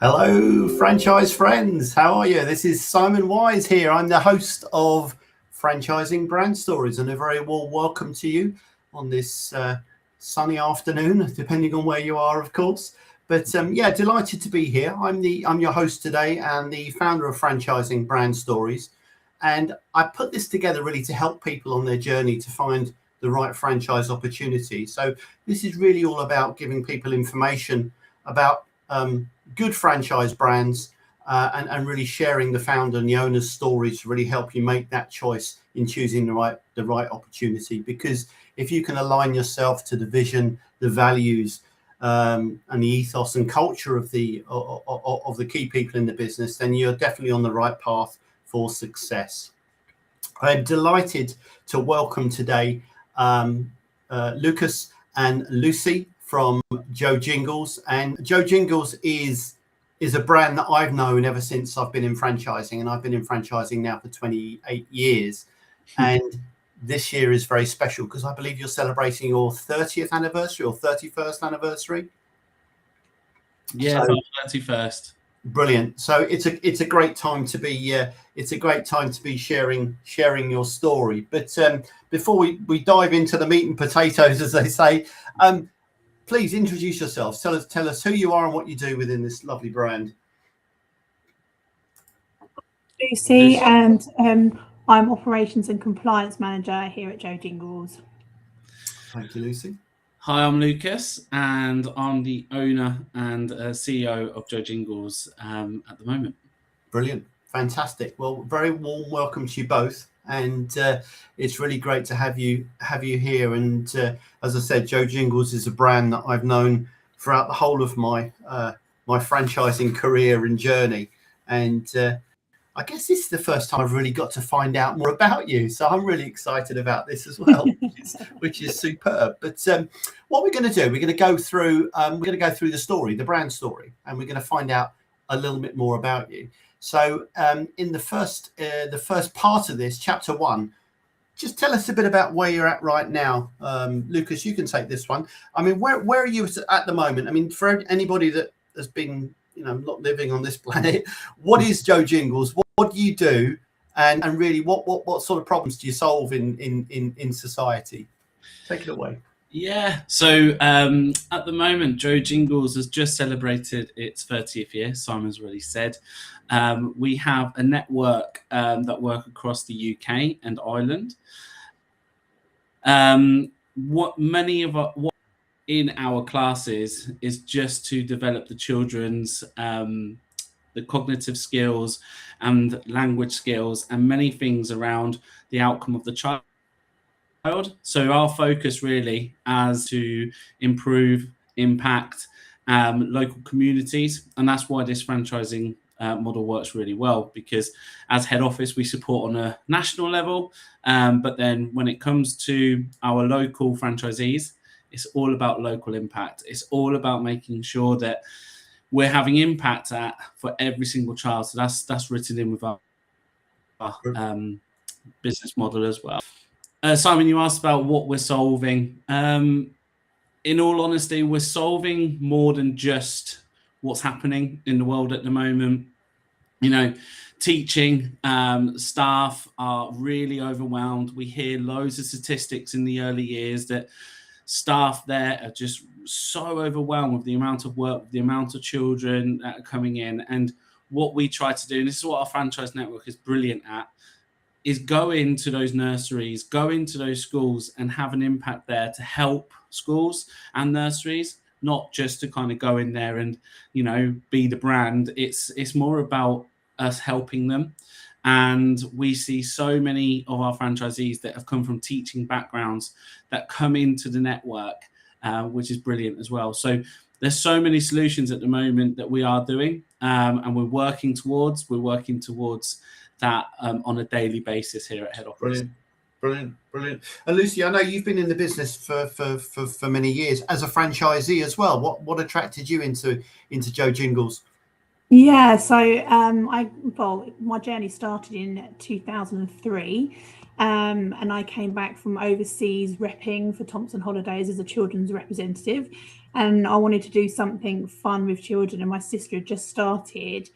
Hello, franchise friends. How are you? This is Simon Wise here. I'm the host of Franchising Brand Stories, and a very warm welcome to you on this sunny afternoon, depending on where you are, of course. But yeah, delighted to be here. I'm your host today and the founder of Franchising Brand Stories, and I put this together really to help people on their journey to find the right franchise opportunity. So this is really all about giving people information about good franchise brands and really sharing the founder and the owner's stories to really help you make that choice in choosing the right opportunity. Because if you can align yourself to the vision, the values, and the ethos and culture of the key people in the business, then you're definitely on the right path for success. I'm delighted to welcome today Lucas and Lucy from Jo Jingles. And Jo Jingles is a brand that I've known ever since I've been in franchising, and I've been in franchising now for 28 years. And this year is very special because I believe you're celebrating your 30th anniversary or 31st anniversary. Yeah, so, 31st. Brilliant. So it's a great time to be sharing your story. But before we dive into the meat and potatoes, as they say, please introduce yourselves. Tell us who you are and what you do within this lovely brand. Lucy, and I'm Operations and Compliance Manager here at Jo Jingles. Thank you, Lucy. Hi, I'm Lucas, and I'm the owner and CEO of Jo Jingles at the moment. Brilliant. Fantastic. Well, very warm welcome to you both. And it's really great to have you here. And as I said, Jo Jingles is a brand that I've known throughout the whole of my franchising career and journey. And I guess this is the first time I've really got to find out more about you. So I'm really excited about this as well, which is superb. But what we're going to do, we're going to go through the story, the brand story, and we're going to find out a little bit more about you. So in the first part of this, chapter 1, just tell us a bit about where you're at right now. Lucas, you can take this one. I mean, where are you at the moment? I mean, for anybody that has been, not living on this planet, what is Jo Jingles? What do you do? And really, what sort of problems do you solve in society? Take it away. Yeah, so at the moment, Jo Jingles has just celebrated its 30th year, Simon's already said. We have a network that work across the UK and Ireland. What in our classes is just to develop the children's the cognitive skills and language skills and many things around the outcome of the child. So our focus really is to improve, impact local communities, and that's why this franchising model works really well, because as head office we support on a national level, but then when it comes to our local franchisees, it's all about local impact. It's all about making sure that we're having impact for every single child. So that's written in with our business model as well. Simon, you asked about what we're solving. In all honesty, we're solving more than just what's happening in the world at the moment. Teaching staff are really overwhelmed. We hear loads of statistics in the early years that staff there are just so overwhelmed with the amount of work, with the amount of children that are coming in. And what we try to do, and this is what our franchise network is brilliant at, is go into those nurseries, go into those schools and have an impact there to help schools and nurseries, not just to kind of go in there and, be the brand. It's more about us helping them. And we see so many of our franchisees that have come from teaching backgrounds that come into the network, which is brilliant as well. So there's so many solutions at the moment that we are doing, and we're working towards that on a daily basis here at head office. Brilliant. And Lucy, I know you've been in the business for many years as a franchisee as well. What attracted you into Jo Jingles? Yeah, so my journey started in 2003, and I came back from overseas repping for Thompson Holidays as a children's representative. and I wanted to do something fun with children. And my sister had just started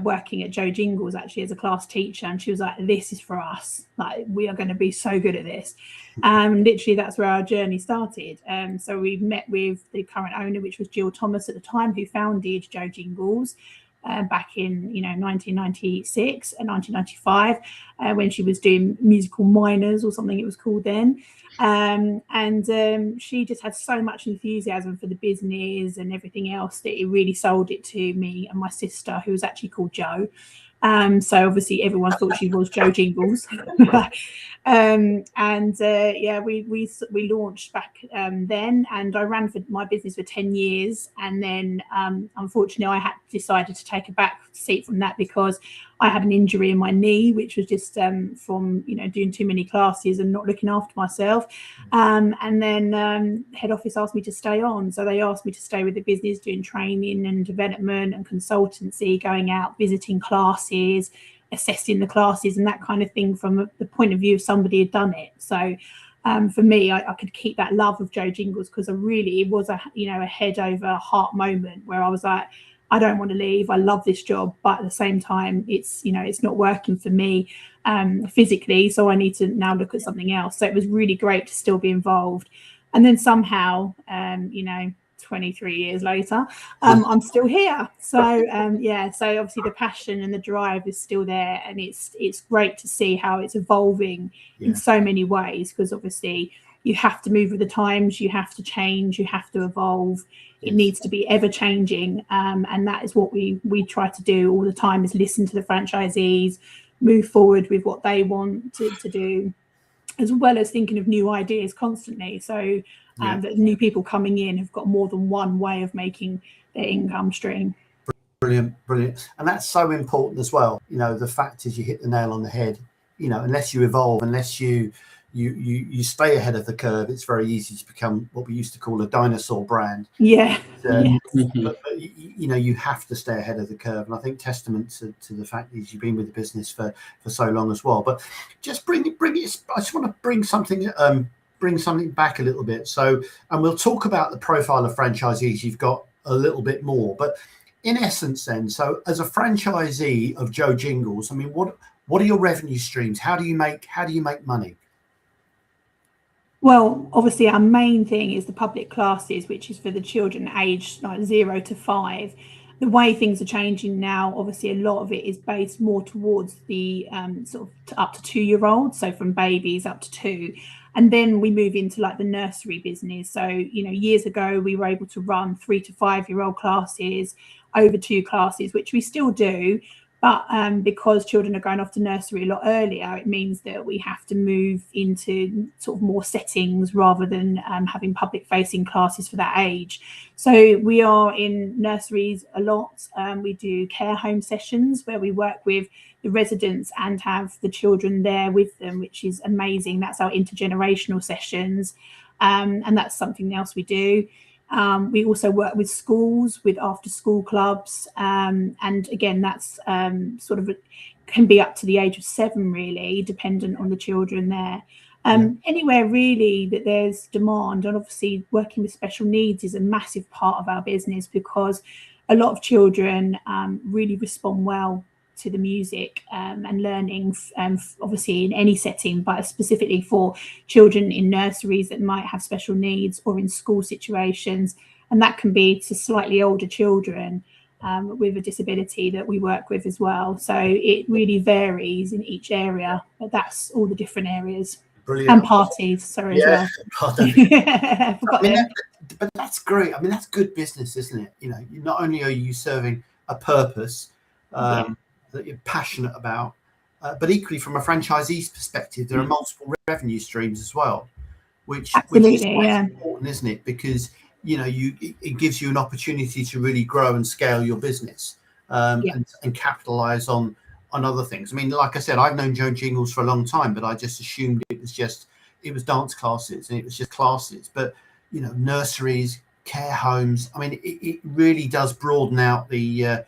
working at Jo Jingles actually as a class teacher, and she was like, "This is for us. Like, we are going to be so good at this." Literally, that's where our journey started. So we met with the current owner, which was Jill Thomas at the time, who founded Jo Jingles. Back in 1996 and 1995 when she was doing Musical Minors or something it was called then, she just had so much enthusiasm for the business and everything else that it really sold it to me and my sister, who was actually called Jo. So obviously everyone thought she was Jo Jingles. We launched back then, and I ran for my business for 10 years, and then unfortunately I had decided to take a back seat from that because I had an injury in my knee, which was just from doing too many classes and not looking after myself. And then head office asked me to stay on, so they asked me to stay with the business, doing training and development and consultancy, going out visiting classes, assessing the classes and that kind of thing from the point of view of somebody who had done it. So for me, I could keep that love of Jo Jingles, because it was a head over heart moment where I was like, I don't want to leave. I love this job, but at the same time, it's not working for me physically. So I need to now look at something else. So it was really great to still be involved. And then somehow, 23 years later, I'm still here. So so obviously the passion and the drive is still there, and it's great to see how it's evolving in so many ways, because obviously you have to move with the times, you have to change, you have to evolve. It needs to be ever changing, and that is what we try to do all the time, is listen to the franchisees, move forward with what they want to do, as well as thinking of new ideas constantly. So that new people coming in have got more than one way of making their income stream. Brilliant. And that's so important as well. The fact is, you hit the nail on the head. Unless you evolve, unless you stay ahead of the curve, it's very easy to become what we used to call a dinosaur brand. But you have to stay ahead of the curve, and I think testament to the fact that you've been with the business for so long as well. But just bring it. I just want to bring something back a little bit. So, and we'll talk about the profile of franchisees you've got a little bit more. But in essence, then, so as a franchisee of Jo Jingles, I mean, what are your revenue streams? How do you make money? Well, obviously our main thing is the public classes, which is for the children aged like 0 to 5. The way things are changing now, obviously a lot of it is based more towards the sort of up to 2-year-olds, so from babies up to 2. And then we move into like the nursery business. So, years ago we were able to run 3 to 5-year-old classes, over 2 classes, which we still do. But because children are going off to nursery a lot earlier, it means that we have to move into sort of more settings rather than having public-facing classes for that age. So we are in nurseries a lot. We do care home sessions where we work with the residents and have the children there with them, which is amazing. That's our intergenerational sessions, and that's something else we do. We also work with schools, with after school clubs, and again that's can be up to the age of 7, really, dependent on the children there. Anywhere really that there's demand, and obviously working with special needs is a massive part of our business, because a lot of children really respond well to the music and learning, obviously in any setting, but specifically for children in nurseries that might have special needs, or in school situations, and that can be to slightly older children with a disability that we work with as well. So it really varies in each area, but that's all the different areas. Brilliant. And parties, sorry, as well. But that's great. I mean, that's good business, isn't it? Not only are you serving a purpose that you're passionate about, but equally from a franchisee's perspective, there are multiple revenue streams as well, which is important, isn't it? Because it gives you an opportunity to really grow and scale your business, and capitalize on other things. I mean, like I said, I've known Jo Jingles for a long time, but I just assumed it was dance classes and it was just classes. But nurseries, care homes, I mean, it really does broaden out the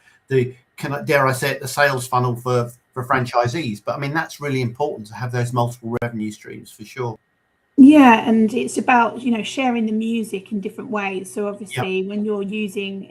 dare I say it, the sales funnel for franchisees. But I mean, that's really important to have those multiple revenue streams, for sure. Yeah, and it's about, sharing the music in different ways. So obviously when you're using,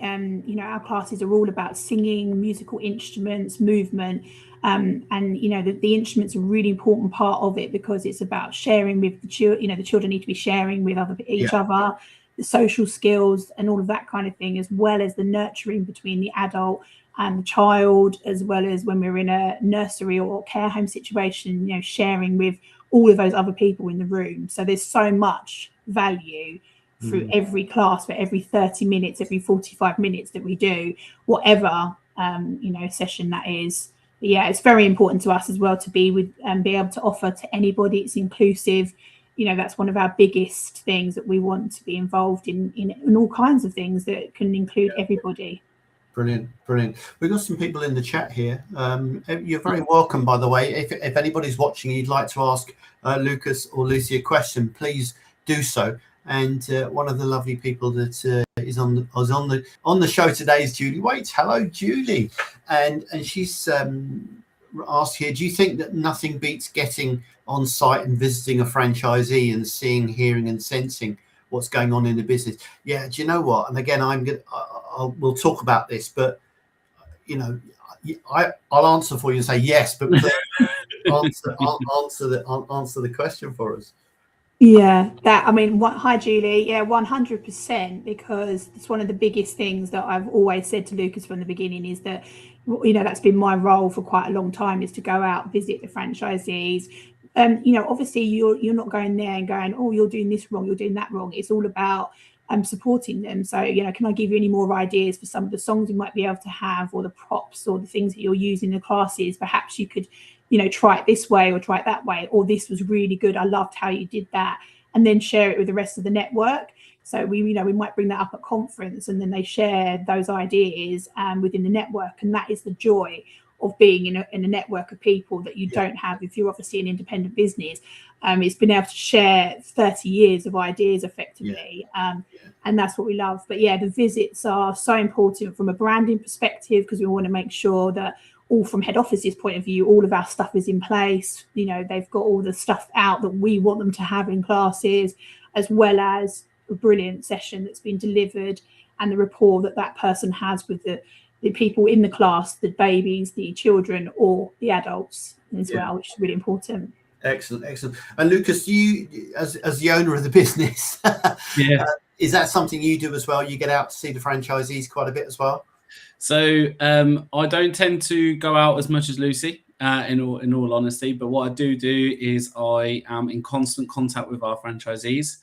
our classes are all about singing, musical instruments, movement, and the instruments are a really important part of it, because it's about sharing with the children. The children need to be sharing with each other, the social skills and all of that kind of thing, as well as the nurturing between the adult and the child, as well as when we're in a nursery or care home situation, sharing with all of those other people in the room. So there's so much value through every class, for every 30 minutes, every 45 minutes that we do, whatever session that is. But yeah, it's very important to us as well to be with and be able to offer to anybody. It's inclusive. That's one of our biggest things, that we want to be involved in all kinds of things that can include everybody. Brilliant. We've got some people in the chat here. You're very welcome, by the way. If anybody's watching and you'd like to ask Lucas or Lucy a question, please do so. And one of the lovely people that is on the show today is Julie Waits. Hello, Julie. And she's asked here, do you think that nothing beats getting on site and visiting a franchisee and seeing, hearing and sensing what's going on in the business? Yeah, do you know what? And again, we'll talk about this, but I'll answer for you and say yes, but please answer the question for us. Yeah, hi Julie. Yeah, 100%, because it's one of the biggest things that I've always said to Lucas from the beginning, is that that's been my role for quite a long time, is to go out, visit the franchisees. Obviously you're not going there and going, oh, you're doing this wrong, you're doing that wrong. It's all about supporting them. So can I give you any more ideas for some of the songs we might be able to have, or the props, or the things that you're using in the classes? Perhaps you could try it this way or try it that way, or this was really good, I loved how you did that, and then share it with the rest of the network. So we might bring that up at conference, and then they share those ideas within the network. And that is the joy of being in a network of people that you don't have if you're obviously an independent business. It's been able to share 30 years of ideas effectively, and that's what we love. But yeah, the visits are so important from a branding perspective, because we want to make sure that all from head office's point of view, all of our stuff is in place. They've got all the stuff out that we want them to have in classes, as well as a brilliant session that's been delivered, and the rapport that person has with the people in the class, the babies, the children, or the adults as well, which is really important. Excellent. And Lucas, you as the owner of the business, is that something you do as well? You get out to see the franchisees quite a bit as well? So I don't tend to go out as much as Lucy, in all honesty. But what I do is I am in constant contact with our franchisees.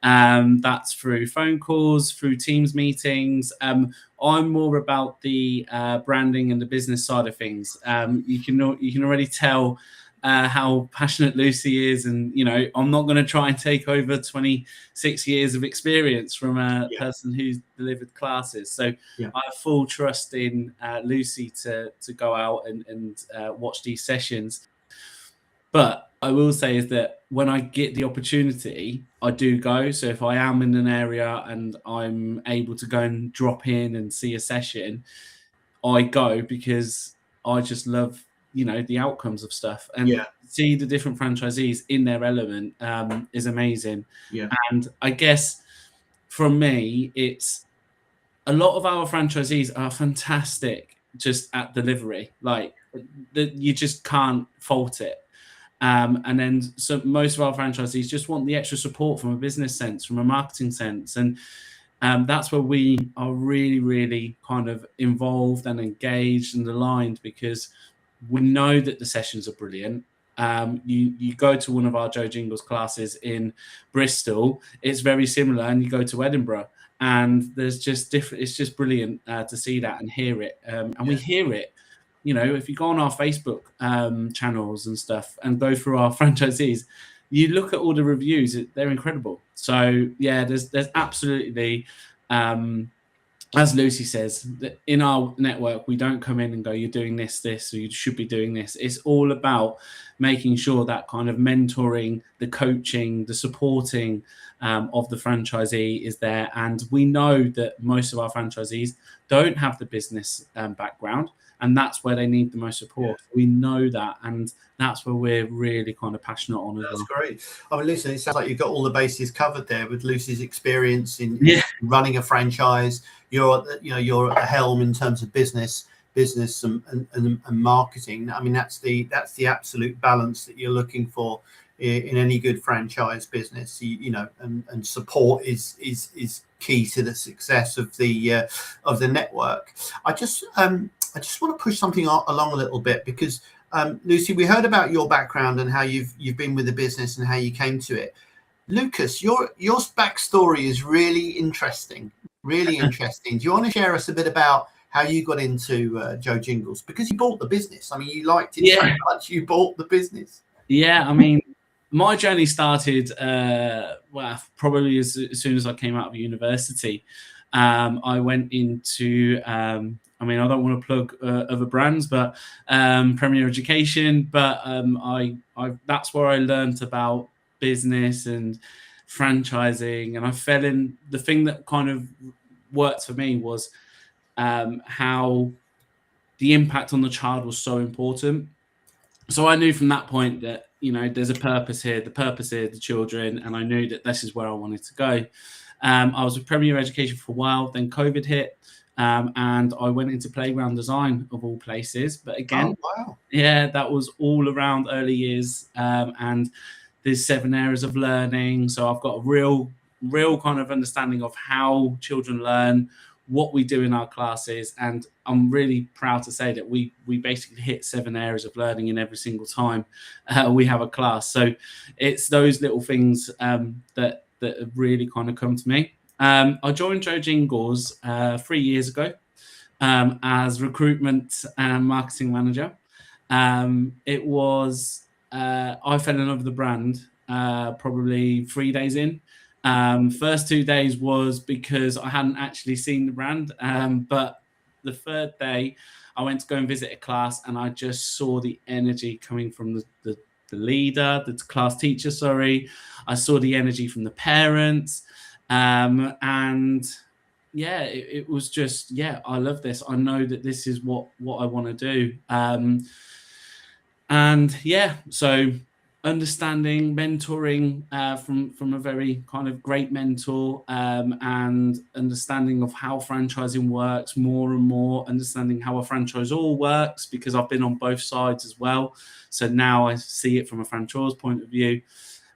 That's through phone calls, through Teams meetings. I'm more about the branding and the business side of things. You can already tell how passionate Lucy is, and I'm not going to try and take over 26 years of experience from a person who's delivered classes. So I have full trust in Lucy to go out and watch these sessions. But I will say is that when I get the opportunity, I do go. So if I am in an area and I'm able to go and drop in and see a session, I go, because I just love the outcomes of stuff, and see the different franchisees in their element is amazing. And I guess from me, it's a lot of our franchisees are fantastic just at delivery, like you just can't fault it. And then so most of our franchisees just want the extra support from a business sense, from a marketing sense, and that's where we are really, really kind of involved and engaged and aligned, because we know that the sessions are brilliant. You go to one of our Jo Jingles classes in Bristol, it's very similar, and you go to Edinburgh, and there's just different. It's just brilliant to see that and hear it, and we hear it. If you go on our Facebook channels and stuff and go through our franchisees, you look at all the reviews; they're incredible. So yeah, there's absolutely as Lucy says, in our network, we don't come in and go, you're doing this, or you should be doing this. It's all about making sure that kind of mentoring, the coaching, the supporting of the franchisee is there. And we know that most of our franchisees don't have the business background, and that's where they need the most support. Yeah. We know that, and that's where we're really kind of passionate on as well. That's great. I mean, listen, it sounds like you've got all the bases covered there with Lucy's experience in running a franchise. You're at the helm in terms of business and marketing. I mean, that's the absolute balance that you're looking for in any good franchise business. And support is key to the success of the network. I just want to push something along a little bit, because Lucy, we heard about your background and how you've been with the business and how you came to it. Lucas, your backstory is really interesting. Really interesting. Do you want to share us a bit about how you got into Jo Jingles? Because you bought the business. I mean, you liked it so much, you bought the business. Yeah, I mean, my journey started probably as soon as I came out of university. I went into I mean, I don't want to plug other brands, but Premier Education. But that's where I learned about business and franchising, and I fell in. The thing that kind of worked for me was how the impact on the child was so important. So I knew from that point that, there's a purpose here. The purpose is the children, and I knew that this is where I wanted to go. I was with Premier Education for a while, then COVID hit. And I went into playground design, of all places. But again, that was all around early years. And there's 7 areas of learning. So I've got a real kind of understanding of how children learn, what we do in our classes. And I'm really proud to say that we basically hit 7 areas of learning in every single time we have a class. So it's those little things that have really kind of come to me. I joined Jo Jingles 3 years ago as recruitment and marketing manager. It was I fell in love with the brand probably 3 days in. First 2 days was because I hadn't actually seen the brand, but the third day I went to go and visit a class, and I just saw the energy coming from the leader, the class teacher. I saw the energy from the parents. And it was just, I love this. I know that this is what I want to do. So understanding, mentoring from a very kind of great mentor, and understanding of how franchising works more and more, understanding how a franchisor works, because I've been on both sides as well. So now I see it from a franchisor point of view.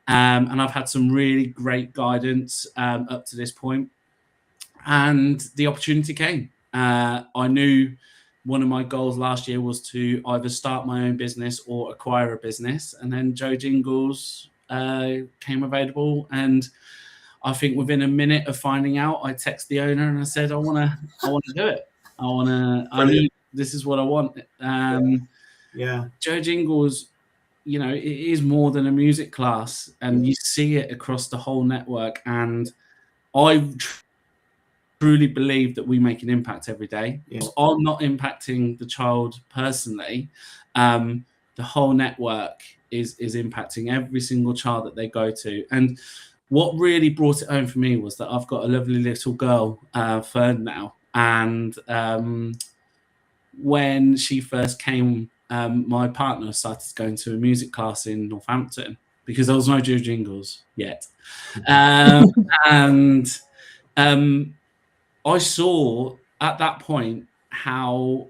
And I've had some really great guidance up to this point. And the opportunity came. I knew one of my goals last year was to either start my own business or acquire a business. And then Jo Jingles came available. And I think within a minute of finding out, I texted the owner and I said, I want to do it. I knew this is what I want. Jo Jingles, it is more than a music class, and you see it across the whole network. And I truly believe that we make an impact every day. I'm not impacting the child personally. The whole network is impacting every single child that they go to. And what really brought it home for me was that I've got a lovely little girl, Fern now. And when she first came, my partner started going to a music class in Northampton, because there was no Jo Jingles yet. And I saw at that point how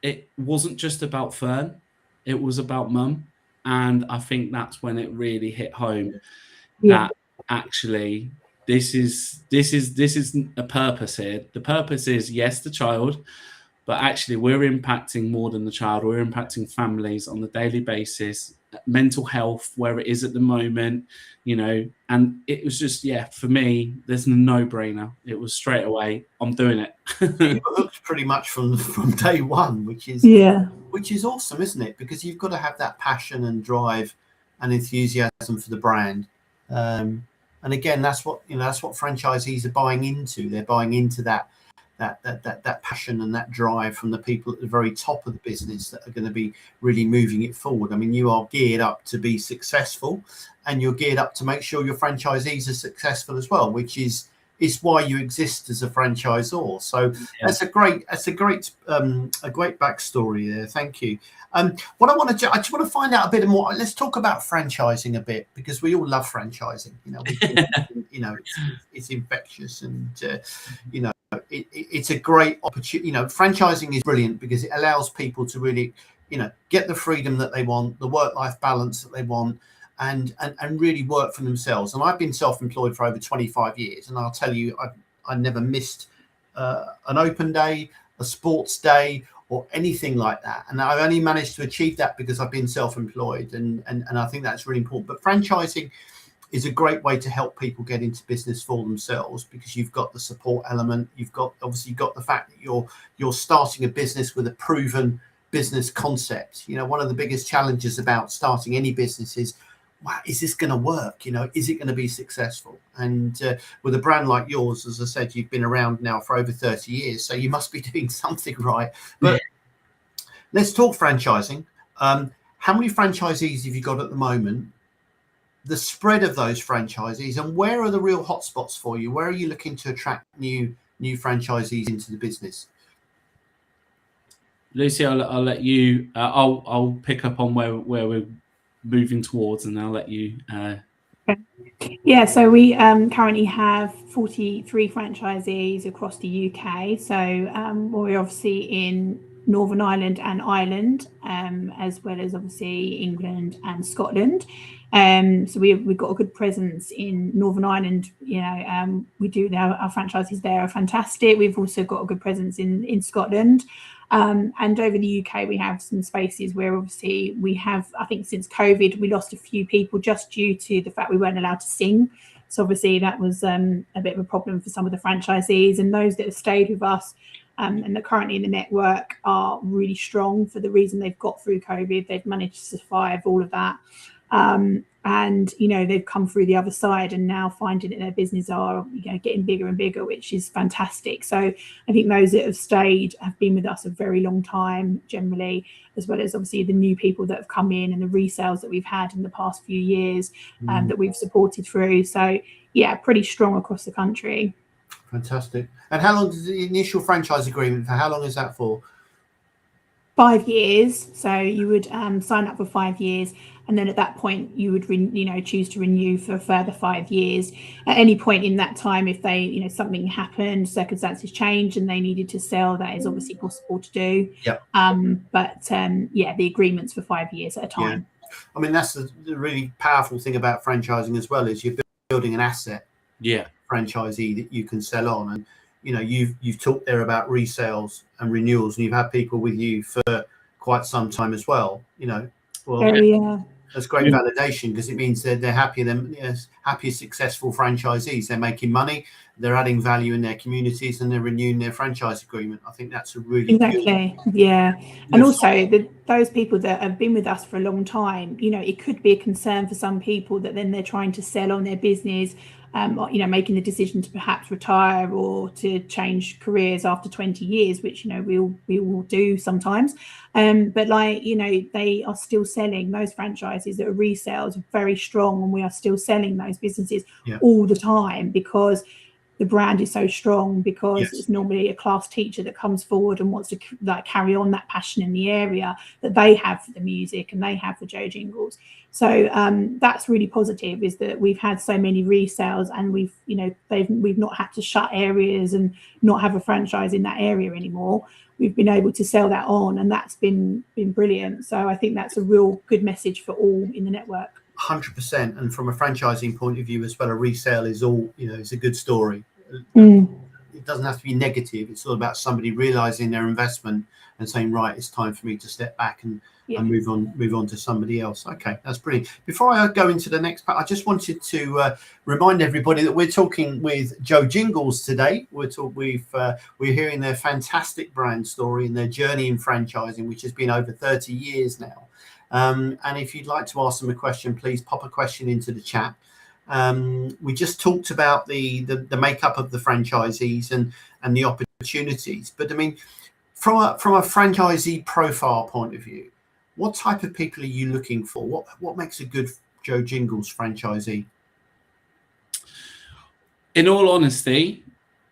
it wasn't just about Fern, it was about Mum. And I think that's when it really hit home that actually this is a purpose here. The purpose is, yes, the child, but actually we're impacting more than the child. We're impacting families on a daily basis, mental health, where it is at the moment, and it was just, for me, there's a no-brainer. It was straight away, I'm doing it. You were hooked pretty much from day one, which is awesome, isn't it? Because you've got to have that passion and drive and enthusiasm for the brand. And again, that's what franchisees are buying into. They're buying into that that passion and that drive from the people at the very top of the business that are going to be really moving it forward. I mean, you are geared up to be successful, and you're geared up to make sure your franchisees are successful as well, which is why you exist as a franchisor. So that's a great backstory there. Thank you. What I just want to find out a bit more. Let's talk about franchising a bit, because we all love franchising. It's infectious, and it's a great opportunity. Franchising is brilliant because it allows people to really, get the freedom that they want, the work-life balance that they want, and really work for themselves. And I've been self-employed for over 25 years, and I'll tell you, I never missed an open day, a sports day, or anything like that. And I've only managed to achieve that because I've been self-employed, and I think that's really important. But franchising is a great way to help people get into business for themselves, because you've got the support element. You've got the fact that you're starting a business with a proven business concept. One of the biggest challenges about starting any business is, wow, is this going to work? Is it going to be successful? And with a brand like yours, as I said, you've been around now for over 30 years, so you must be doing something right. But let's talk franchising. How many franchisees have you got at the moment? The spread of those franchisees, and where are the real hotspots for you? Where are you looking to attract new franchisees into the business? Lucy, I'll let you. I'll pick up on where we're moving towards, and I'll let you. Yeah, so we currently have 43 franchisees across the UK. So we're obviously in Northern Ireland and Ireland, as well as obviously England and Scotland. So we've got a good presence in Northern Ireland. We do now. Our franchises there are fantastic. We've also got a good presence in Scotland. And over the UK, we have some spaces where obviously we have, I think since COVID, we lost a few people just due to the fact we weren't allowed to sing. So obviously that was a bit of a problem for some of the franchisees, and those that have stayed with us and that currently in the network are really strong for the reason they've got through COVID. They've managed to survive all of that. And they've come through the other side, and now finding that their business are getting bigger and bigger, which is fantastic. So I think those that have stayed have been with us a very long time generally, as well as obviously the new people that have come in and the resales that we've had in the past few years that we've supported through. So yeah, pretty strong across the country. Fantastic. And how long is the initial franchise agreement for? How long is that for? 5 years. So you would sign up for 5 years, and then at that point you would choose to renew for a further 5 years. At any point in that time, if they something happened, circumstances changed, and they needed to sell, that is obviously possible to do. But the agreement's for 5 years at a time. I mean, that's the really powerful thing about franchising as well, is you're building an asset. Franchisee that you can sell on. And you've talked there about resales and renewals, and you've had people with you for quite some time as well. That's great validation, because it means they're happy. Happy, successful franchisees. They're making money, they're adding value in their communities, and they're renewing their franchise agreement. I think that's a really And also those people that have been with us for a long time, it could be a concern for some people that then they're trying to sell on their business, making the decision to perhaps retire or to change careers after 20 years, which we will do sometimes. But they are still selling. Those franchises that are resales are very strong, and we are still selling those businesses all the time, because the brand is so strong, because it's normally a class teacher that comes forward and wants to carry on that passion in the area that they have for the music and they have for Jo Jingles. So that's really positive, is that we've had so many resales, and we've not had to shut areas and not have a franchise in that area anymore. We've been able to sell that on, and that's been brilliant. So I think that's a real good message for all in the network. 100%. And from a franchising point of view as well, a resale is all, it's a good story. It doesn't have to be negative. It's all about somebody realizing their investment and saying, right, it's time for me to step back and move on to somebody else. Okay, that's brilliant. Before I go into the next part, I just wanted to remind everybody that we're talking with Jo Jingles today. We're hearing their fantastic brand story and their journey in franchising, which has been over 30 years now. And if you'd like to ask them a question, please pop a question into the chat. We just talked about the makeup of the franchisees and the opportunity opportunities. But I mean, from a franchisee profile point of view, what type of people are you looking for? What makes a good Jo Jingles franchisee? In all honesty,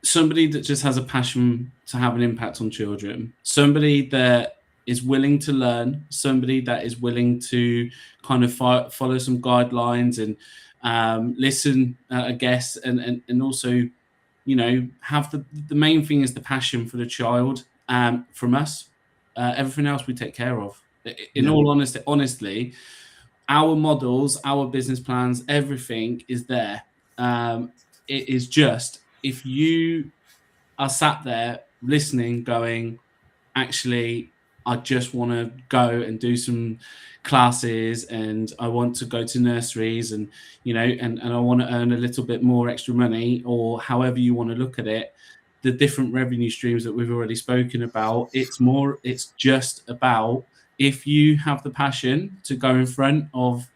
somebody that just has a passion to have an impact on children, somebody that is willing to learn, somebody that is willing to kind of follow some guidelines and listen, I guess, and also, you know, have the main thing is the passion for the child from us. Everything else we take care of. In all honesty, honestly, our models, our business plans, everything is there. It is just if you are sat there listening, going, actually, I just want to go and do some classes and I want to go to nurseries and, you know, and I want to earn a little bit more extra money, or however you want to look at it, the different revenue streams that we've already spoken about, it's just about, if you have the passion to go in front of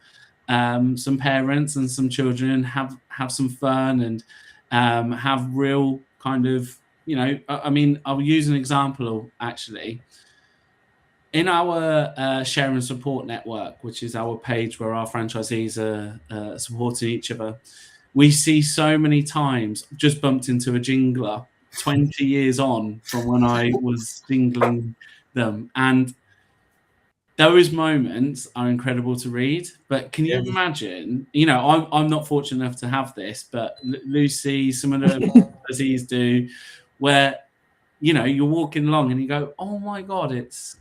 some parents and some children, have some fun and have real kind of, you know, I mean, I'll use an example actually. In our share and support network, which is our page where our franchisees are supporting each other, we see so many times just bumped into a jingler 20 years on from when I was jingling them. And those moments are incredible to read. But can you imagine, you know, I'm not fortunate enough to have this, but Lucy, some of the franchisees do, where, you know, you're walking along and you go, oh my God, it's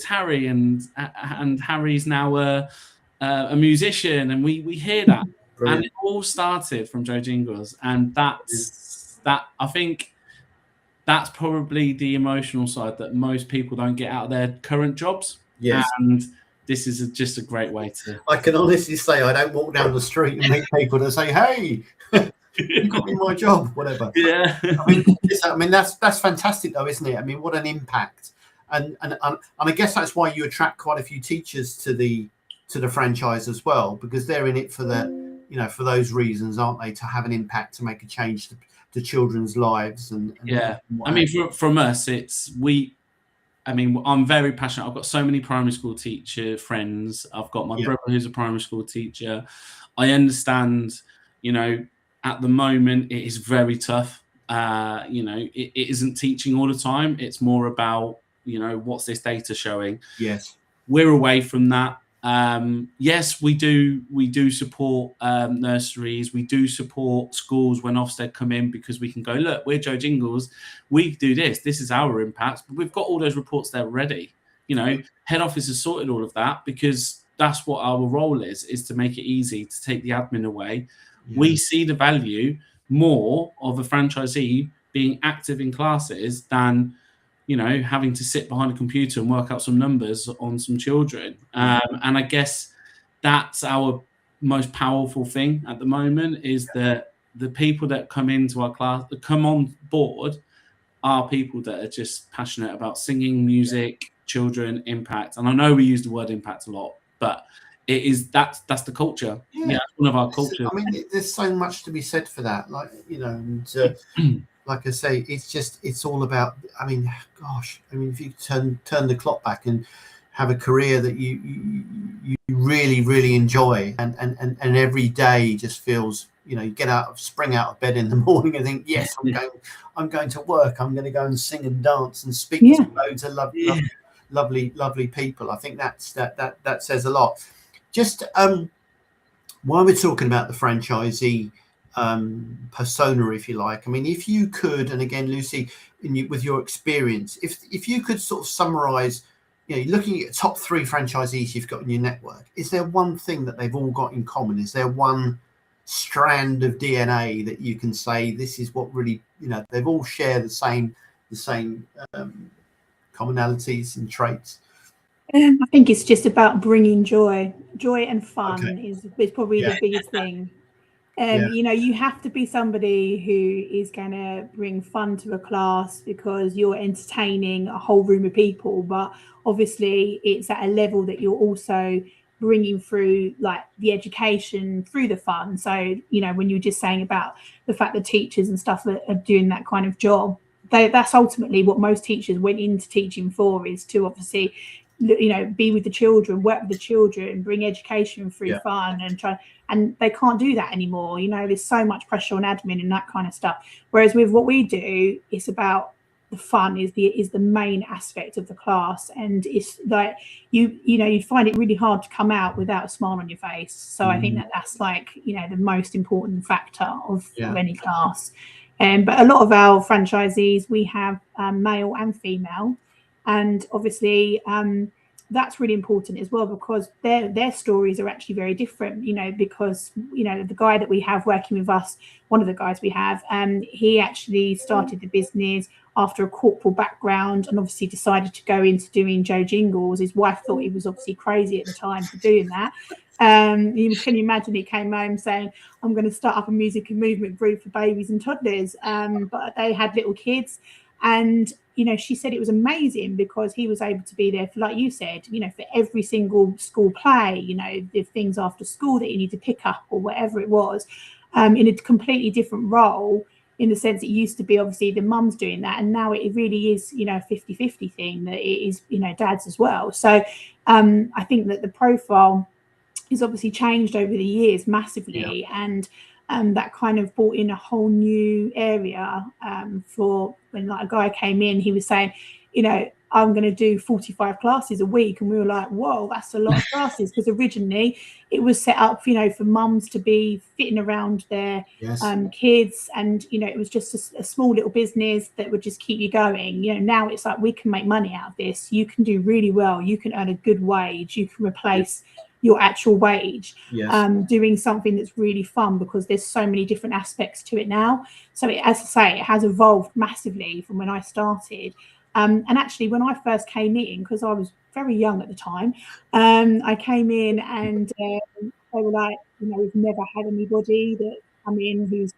Harry, and Harry's now a musician, and we hear that. Brilliant. And it all started from Jo Jingles, and that I think that's probably the emotional side that most people don't get out of their current jobs. Yes. And this is just a great way to. I can honestly say I don't walk down the street and meet people that say, hey, you got me my job, whatever. Yeah. I mean that's fantastic though, isn't it? I mean, what an impact. And I guess that's why you attract quite a few teachers to the franchise as well, because they're in it for the, you know, for those reasons, aren't they? To have an impact, to make a change to children's lives. And yeah, I mean, from us, I'm very passionate. I've got so many primary school teacher friends. I've got my brother who's a primary school teacher. I understand, you know, at the moment it is very tough. You know, it isn't teaching all the time. It's more about, you know, what's this data showing? Yes. We're away from that. Yes, we do support nurseries. We do support schools when Ofsted come in, because we can go, look, we're Jo Jingles. We do this. This is our impact. But we've got all those reports there already. You know, head office has sorted all of that, because that's what our role is to make it easy to take the admin away. Yeah. We see the value more of a franchisee being active in classes than, you know, having to sit behind a computer and work out some numbers on some children. And I guess that's our most powerful thing at the moment, is that the people that come into our class, that come on board, are people that are just passionate about singing, music, children, impact. And I know we use the word impact a lot, but it is that's the culture. Yeah, one of our cultures. I mean, there's so much to be said for that. Like, you know, and like I say, it's all about, I mean, gosh, I mean, if you turn the clock back and have a career that you really, really enjoy, and every day just feels, you know, you spring out of bed in the morning and think, yes, I'm going to work. I'm going to go and sing and dance and speak to loads of lovely people. I think that says a lot. Just while we're talking about the franchisee persona, if you like, I mean, if you could, and again, Lucy, with your experience, if you could sort of summarize, you know, looking at top 3 franchisees you've got in your network, is there one thing that they've all got in common? Is there one strand of DNA that you can say this is what really, you know, they've all share the same commonalities and traits? I think it's just about bringing joy and fun is probably the biggest thing. You know, you have to be somebody who is going to bring fun to a class, because you're entertaining a whole room of people, but obviously it's at a level that you're also bringing through, like, the education through the fun. So, you know, when you're just saying about the fact that teachers and stuff are doing that kind of job, that's ultimately what most teachers went into teaching for, is to obviously, be with the children, work with the children, bring education through fun, and they can't do that anymore. There's so much pressure on admin and that kind of stuff. Whereas with what we do, it's about the fun is the main aspect of the class, and it's like you'd find it really hard to come out without a smile on your face. So I think that's like the most important factor of any class. But a lot of our franchisees, we have male and female, and obviously that's really important as well, because their stories are actually very different. Because the guy that we have working with us, one of the guys we have, he actually started the business after a corporate background, and obviously decided to go into doing Jo Jingles. His wife thought he was obviously crazy at the time for doing that. You can imagine he came home saying, I'm going to start up a music and movement group for babies and toddlers. But they had little kids, and she said it was amazing because he was able to be there for, like you said, for every single school play, the things after school that you need to pick up or whatever it was, in a completely different role, in the sense it used to be obviously the mums doing that, and now it really is a 50-50 thing, that it is dads as well. So I think that the profile has obviously changed over the years massively, and that kind of brought in a whole new area for when, like, a guy came in, he was saying, I'm going to do 45 classes a week, and we were like, whoa, that's a lot of classes, because originally it was set up for mums to be fitting around their kids, and it was just a small little business that would just keep you going. Now it's like, we can make money out of this, you can do really well, you can earn a good wage, you can replace your actual wage, doing something that's really fun, because there's so many different aspects to it now. So as I say, it has evolved massively from when I started. And actually, when I first came in, because I was very young at the time, I came in and they were like, we've never had anybody that come in who's,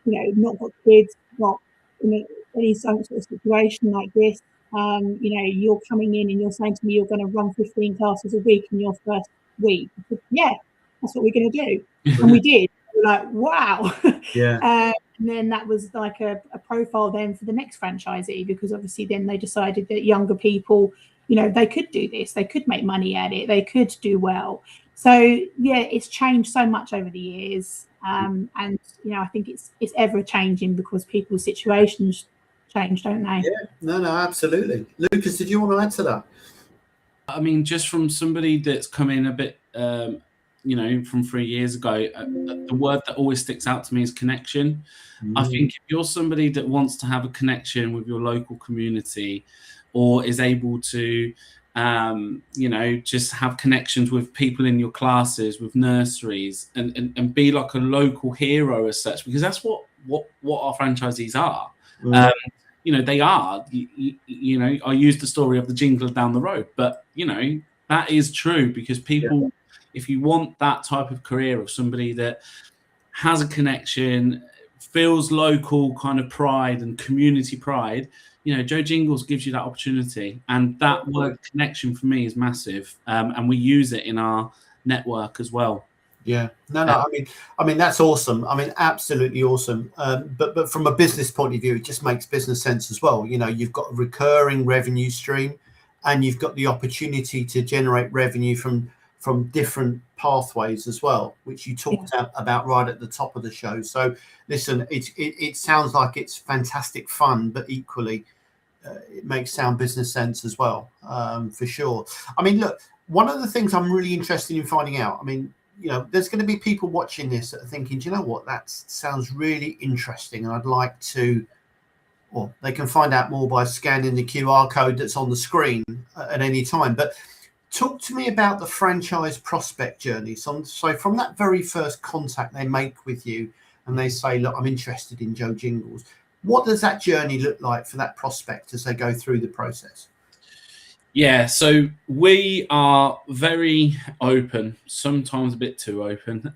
not got kids, not in any sort of situation like this. You're coming in and you're saying to me, you're going to run 15 classes a week in your first week. I said, yeah, that's what we're going to do. And we did. We were like, wow. And then that was like a profile then for the next franchisee, because obviously then they decided that younger people, they could do this, they could make money at it, they could do well. So it's changed so much over the years, and I think it's ever changing, because people's situations change, don't they? No, absolutely. Lucas, did you want to add to that? I mean, just from somebody that's come in a bit from 3 years ago, the word that always sticks out to me is connection. I think if you're somebody that wants to have a connection with your local community, or is able to just have connections with people in your classes, with nurseries, and be like a local hero as such, because that's what our franchisees are. They are, I use the story of the jingler down the road, but that is true, because people, if you want that type of career of somebody that has a connection, feels local kind of pride and community pride, Jo Jingles gives you that opportunity, and that word connection for me is massive, and we use it in our network as well. I mean that's awesome. I mean, absolutely awesome. But from a business point of view, it just makes business sense as well. You've got a recurring revenue stream, and you've got the opportunity to generate revenue from different pathways as well, which you talked about right at the top of the show. So listen, it sounds like it's fantastic fun, but equally it makes sound business sense as well, for sure. I mean, look, one of the things I'm really interested in finding out, I mean, there's going to be people watching this that are thinking, do you know what, that sounds really interesting, and I'd like to, well, they can find out more by scanning the QR code that's on the screen at any time. But talk to me about the franchise prospect journey. So from that very first contact they make with you, and they say, look, I'm interested in Jo Jingles, what does that journey look like for that prospect as they go through the process? Yeah, so we are very open, sometimes a bit too open,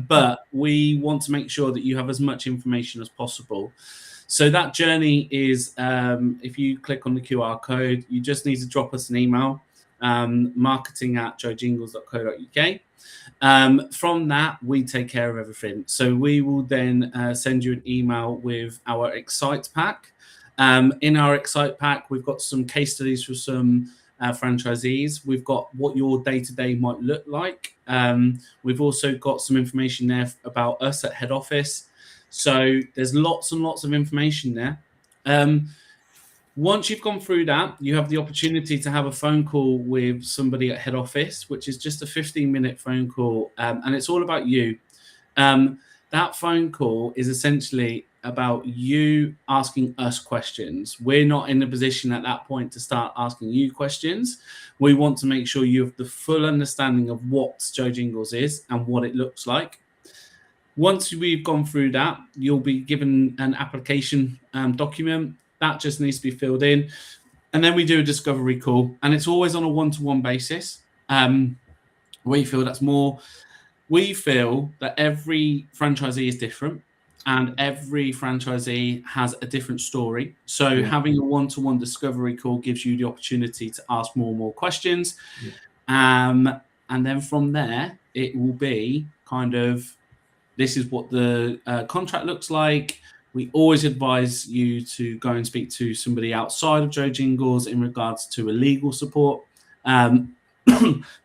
but we want to make sure that you have as much information as possible. So that journey is, if you click on the QR code, you just need to drop us an email, marketing@jojingles.co.uk. From that, we take care of everything. So we will then send you an email with our Excite pack. In our Excite pack, we've got some case studies for some franchisees. We've got what your day-to-day might look like. We've also got some information there about us at head office. So there's lots and lots of information there. Once you've gone through that, you have the opportunity to have a phone call with somebody at head office, which is just a 15-minute phone call, and it's all about you. That phone call is essentially about you asking us questions. We're not in a position at that point to start asking you questions. We want to make sure you have the full understanding of what Jo Jingles is and what it looks like. Once we've gone through that, you'll be given an application document. That just needs to be filled in. And then we do a discovery call. And it's always on a one-to-one basis. We feel that every franchisee is different. And every franchisee has a different story. So having a one-to-one discovery call gives you the opportunity to ask more and more questions. And then from there, it will be kind of, this is what the contract looks like. We always advise you to go and speak to somebody outside of Jo Jingles in regards to a legal support,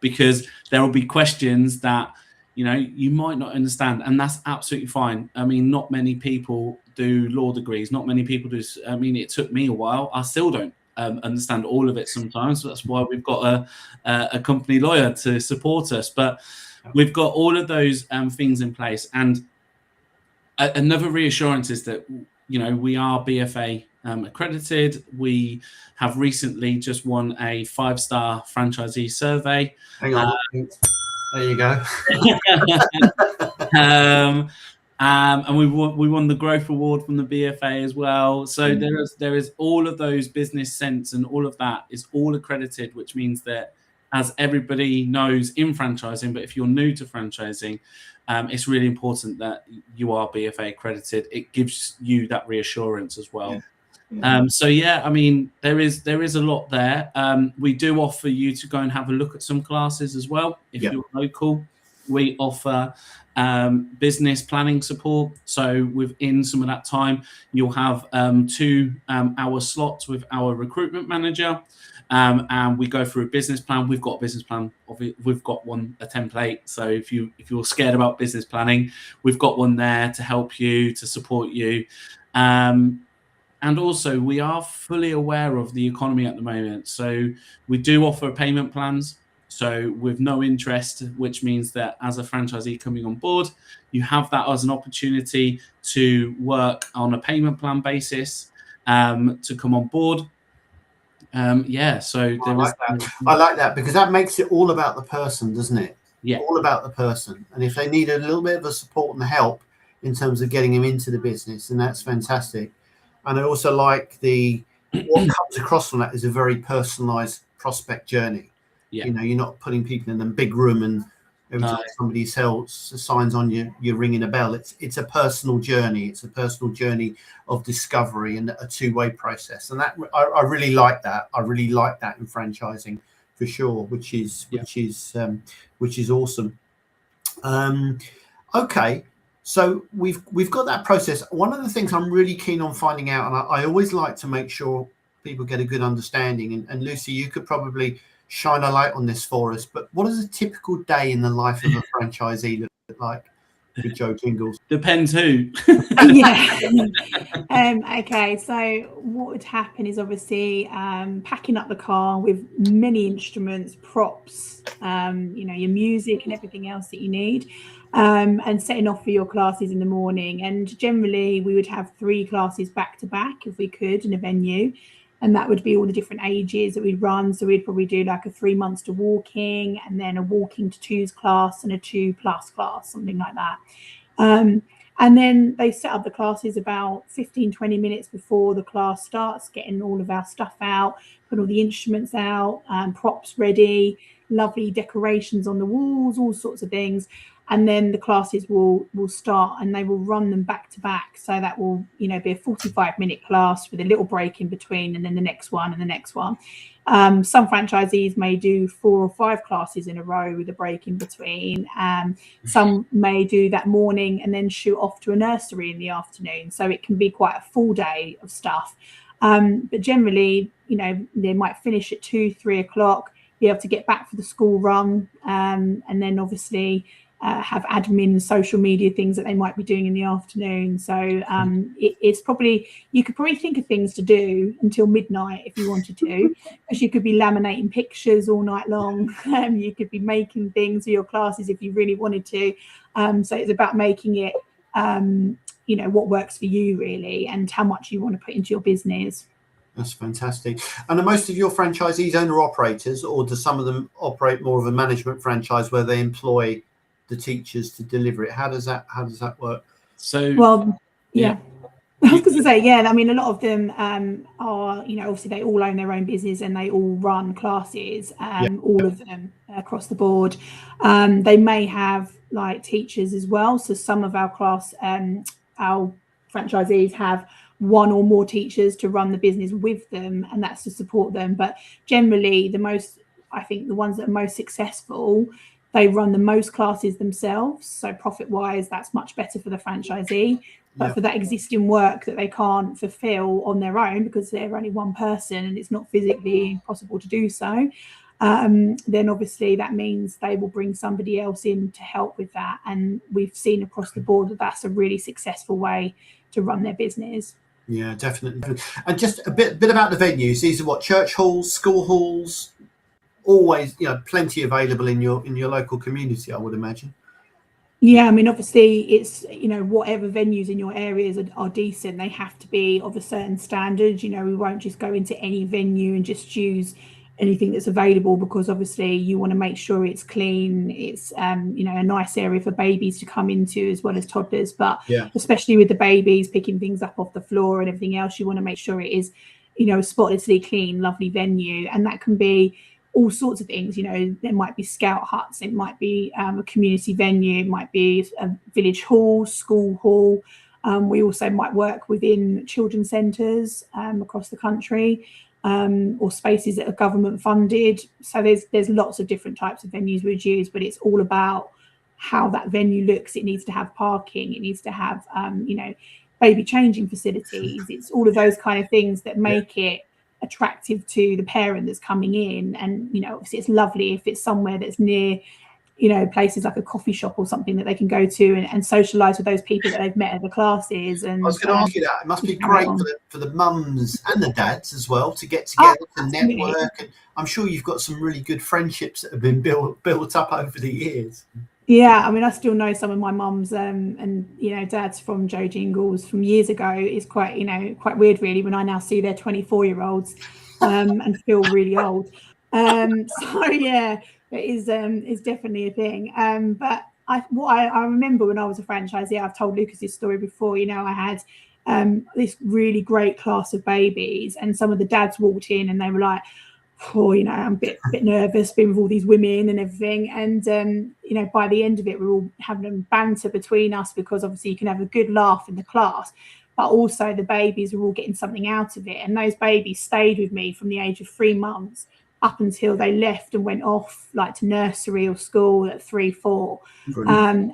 because there will be questions that, you know, you might not understand, and that's absolutely fine. I mean, not many people do law degrees. Not many people do. I mean, it took me a while. I still don't understand all of it sometimes. So that's why we've got a company lawyer to support us. But we've got all of those things in place. And another reassurance is that, you know, we are BFA accredited. We have recently just won a 5-star franchisee survey. Hang on. There you go. And we won the growth award from the BFA as well. So there is all of those business sense, and all of that is all accredited, which means that, as everybody knows in franchising, but if you're new to franchising, it's really important that you are BFA accredited. It gives you that reassurance as well. So yeah, I mean, there is a lot there. We do offer you to go and have a look at some classes as well if you're local. We offer business planning support. So within some of that time, you'll have 2 hour slots with our recruitment manager. And we go through a business plan. We've got a business plan. We've got one, a template. So if you're scared about business planning, we've got one there to help you, to support you. And also, we are fully aware of the economy at the moment. So we do offer payment plans. So with no interest, which means that as a franchisee coming on board, you have that as an opportunity to work on a payment plan basis to come on board. So I like that because that makes it all about the person, doesn't it? Yeah, all about the person. And if they need a little bit of a support and help in terms of getting them into the business, then that's fantastic. And I also like what comes across from that is a very personalized prospect journey. You know, you're not putting people in a big room and every time somebody signs on you're ringing a bell. It's a personal journey. It's a personal journey of discovery and a two-way process. And that I really like that. I really like that in franchising for sure, which is awesome. Okay. So we've got that process. One of the things I'm really keen on finding out, and I always like to make sure people get a good understanding, and Lucy, you could probably shine a light on this for us, but what does a typical day in the life of a franchisee look like with Jo Jingles? Depends who. Okay, so what would happen is obviously packing up the car with many instruments, props, your music and everything else that you need. And setting off for your classes in the morning. And generally we would have 3 classes back to back if we could in a venue, and that would be all the different ages that we'd run. So we'd probably do like a 3 months to walking, and then a walking to 2s class and a 2+ class, something like that. And then they set up the classes about 15-20 minutes before the class starts, getting all of our stuff out, put all the instruments out, props ready, lovely decorations on the walls, all sorts of things. And then the classes will start, and they will run them back to back. So that will, be a 45-minute class with a little break in between, and then the next one and the next one. Some franchisees may do 4 or 5 classes in a row with a break in between. Some may do that morning and then shoot off to a nursery in the afternoon. So it can be quite a full day of stuff. But generally, they might finish at 2-3 o'clock, be able to get back for the school run, and then obviously have admin and social media things that they might be doing in the afternoon. So it's probably, you could probably think of things to do until midnight if you wanted to, because you could be laminating pictures all night long. You could be making things for your classes if you really wanted to. So it's about making it, what works for you really, and how much you want to put into your business. That's fantastic. And are most of your franchisees owner operators, or do some of them operate more of a management franchise where they employ the teachers to deliver it? How does that work? So, well, yeah. I was going to say, yeah, I mean, a lot of them are, obviously they all own their own business and they all run classes, all of them across the board. They may have like teachers as well. So some of our our franchisees have one or more teachers to run the business with them, and that's to support them. But generally, the ones that are most successful, they run the most classes themselves. So profit-wise, that's much better for the franchisee. But for that existing work that they can't fulfill on their own because they're only one person and it's not physically possible to do so, then obviously that means they will bring somebody else in to help with that. And we've seen across the board that that's a really successful way to run their business. Yeah, definitely. And just a bit about the venues. These are what, church halls, school halls, always, plenty available in your local community, I would imagine. Yeah, I mean, obviously it's, whatever venues in your areas are decent, they have to be of a certain standard. We won't just go into any venue and just choose anything that's available, because obviously you want to make sure it's clean, it's a nice area for babies to come into as well as toddlers. But especially with the babies picking things up off the floor and everything else, you want to make sure it is, a spotlessly clean, lovely venue. And that can be all sorts of things. There might be scout huts, it might be a community venue, it might be a village hall, school hall. We also might work within children's centres across the country, or spaces that are government funded. So there's lots of different types of venues we'd use, but it's all about how that venue looks. It needs to have parking, it needs to have baby changing facilities. It's all of those kind of things that make it attractive to the parent that's coming in. And obviously it's lovely if it's somewhere that's near places like a coffee shop or something that they can go to and socialize with those people that they've met at the classes. And I was going to ask you that. It must be great for the mums and the dads as well to get together, to network. And I'm sure you've got some really good friendships that have been built up over the years. Yeah, I mean, I still know some of my mums and dads from Jo Jingles from years ago. It's quite weird really when I now see their 24-year-olds and feel really old. So yeah, it is definitely a thing. But I remember when I was a franchisee, I've told Lucas this story before. I had this really great class of babies, and some of the dads walked in and they were like, I'm a bit nervous being with all these women and everything. And by the end of it, we're all having a banter between us, because obviously you can have a good laugh in the class, but also the babies are all getting something out of it. And those babies stayed with me from the age of 3 months up until they left and went off like to nursery or school at 3-4.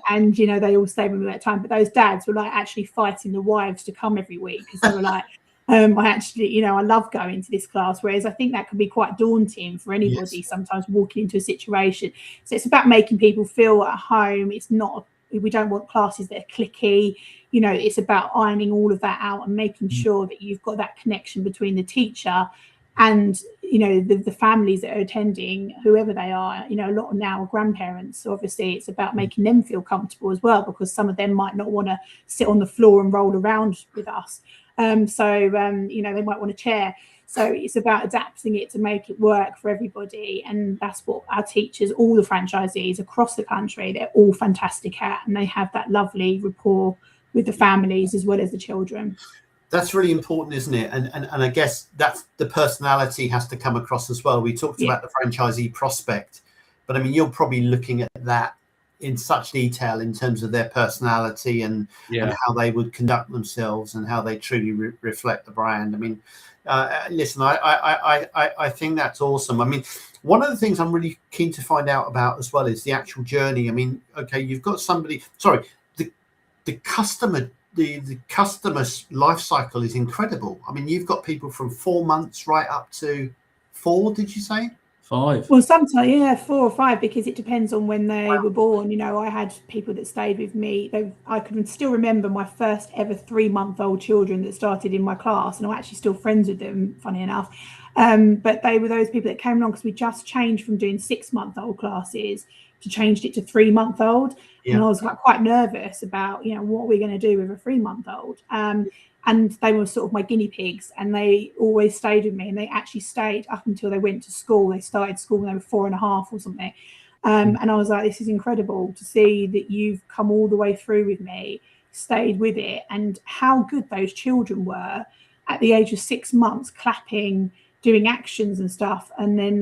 And they all stayed with me at that time. But those dads were like actually fighting the wives to come every week, because they were like, I actually, I love going to this class. Whereas I think that can be quite daunting for anybody sometimes walking into a situation. So it's about making people feel at home. It's not, we don't want classes that are cliquey. It's about ironing all of that out and making sure that you've got that connection between the teacher and, the families that are attending, whoever they are. A lot now are grandparents. So obviously it's about making them feel comfortable as well, because some of them might not want to sit on the floor and roll around with us. They might want a chair. So it's about adapting it to make it work for everybody. And that's what our teachers, all the franchisees across the country, they're all fantastic at. And they have that lovely rapport with the families as well as the children. That's really important, isn't it? And I guess that's the personality has to come across as well. We talked about the franchisee prospect, but I mean, you're probably looking at that in such detail in terms of their personality and how they would conduct themselves and how they truly reflect the brand. I mean, listen, I think that's awesome. I mean, one of the things I'm really keen to find out about as well is the actual journey. I mean, okay, you've got somebody, the customer, the customer life cycle is incredible. I mean, you've got people from 4 months right up to 4. Did you say 5? Well, sometimes, yeah, 4 or 5, because it depends on when they were born. I had people that stayed with me. I can still remember my first ever 3-month-old children that started in my class, and I'm actually still friends with them, funny enough. But they were those people that came along because we just changed from doing 6-month-old classes to changed it to 3-month-old. Yeah. And I was quite nervous about, what we're going to do with a 3-month-old. And they were sort of my guinea pigs, and they always stayed with me, and they actually stayed up until they went to school. They started school when they were 4.5 or something. And I was like, this is incredible to see that you've come all the way through with me, stayed with it, and how good those children were at the age of 6 months, clapping, doing actions and stuff. And then